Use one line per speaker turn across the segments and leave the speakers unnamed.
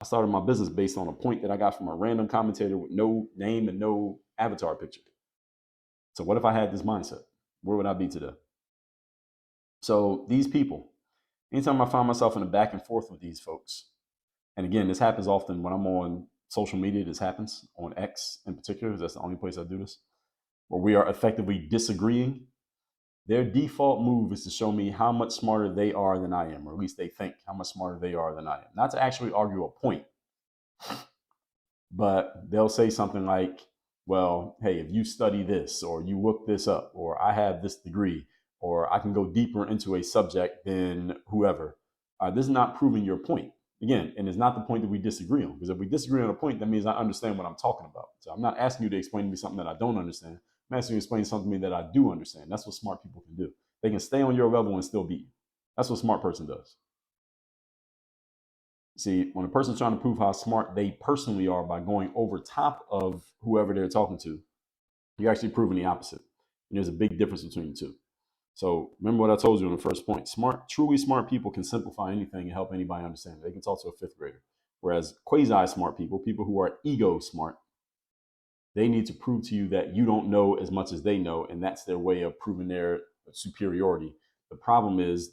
I started my business based on a point that I got from a random commentator with no name and no avatar picture. So what if I had this mindset? Where would I be today? So these people, anytime I find myself in a back and forth with these folks, and again, this happens often when I'm on social media. This happens on X in particular. That's the only place I do this, where we are effectively disagreeing. Their default move is to show me how much smarter they are than I am, or at least they think how much smarter they are than I am. Not to actually argue a point, but they'll say something like, well, hey, if you study this, or you look this up, or I have this degree, or I can go deeper into a subject than whoever. This is not proving your point. Again, and it's not the point that we disagree on, because if we disagree on a point, that means I understand what I'm talking about. So I'm not asking you to explain to me something that I don't understand. I'm asking you to explain something to me that I do understand. That's what smart people can do. They can stay on your level and still beat you. That's what a smart person does. See, when a person's trying to prove how smart they personally are by going over top of whoever they're talking to, you're actually proving the opposite. And there's a big difference between the two. So remember what I told you in the first point. Truly smart people can simplify anything and help anybody understand. They can talk to a fifth grader. Whereas quasi-smart people, people who are ego smart, they need to prove to you that you don't know as much as they know, and that's their way of proving their superiority. The problem is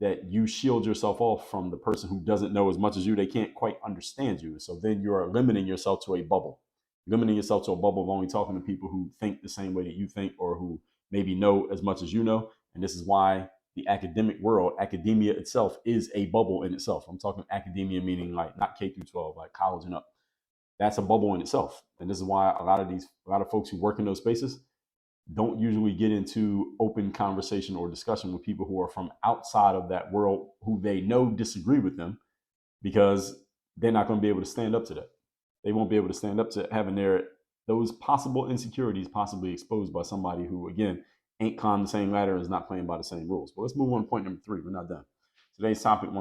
that you shield yourself off from the person who doesn't know as much as you. They can't quite understand you. So then you are limiting yourself to a bubble, limiting yourself to a bubble of only talking to people who think the same way that you think, or who maybe know as much as you know. And this is why the academic world, academia itself, is a bubble in itself. I'm talking academia meaning like not K through 12, like college and up. That's a bubble in itself. And this is why a lot of folks who work in those spaces don't usually get into open conversation or discussion with people who are from outside of that world, who they know disagree with them, because they're not going to be able to stand up to that. They won't be able to stand up to having those possible insecurities possibly exposed by somebody who, again, ain't climbing the same ladder and is not playing by the same rules. But let's move on to point number 3. We're not done. Today's topic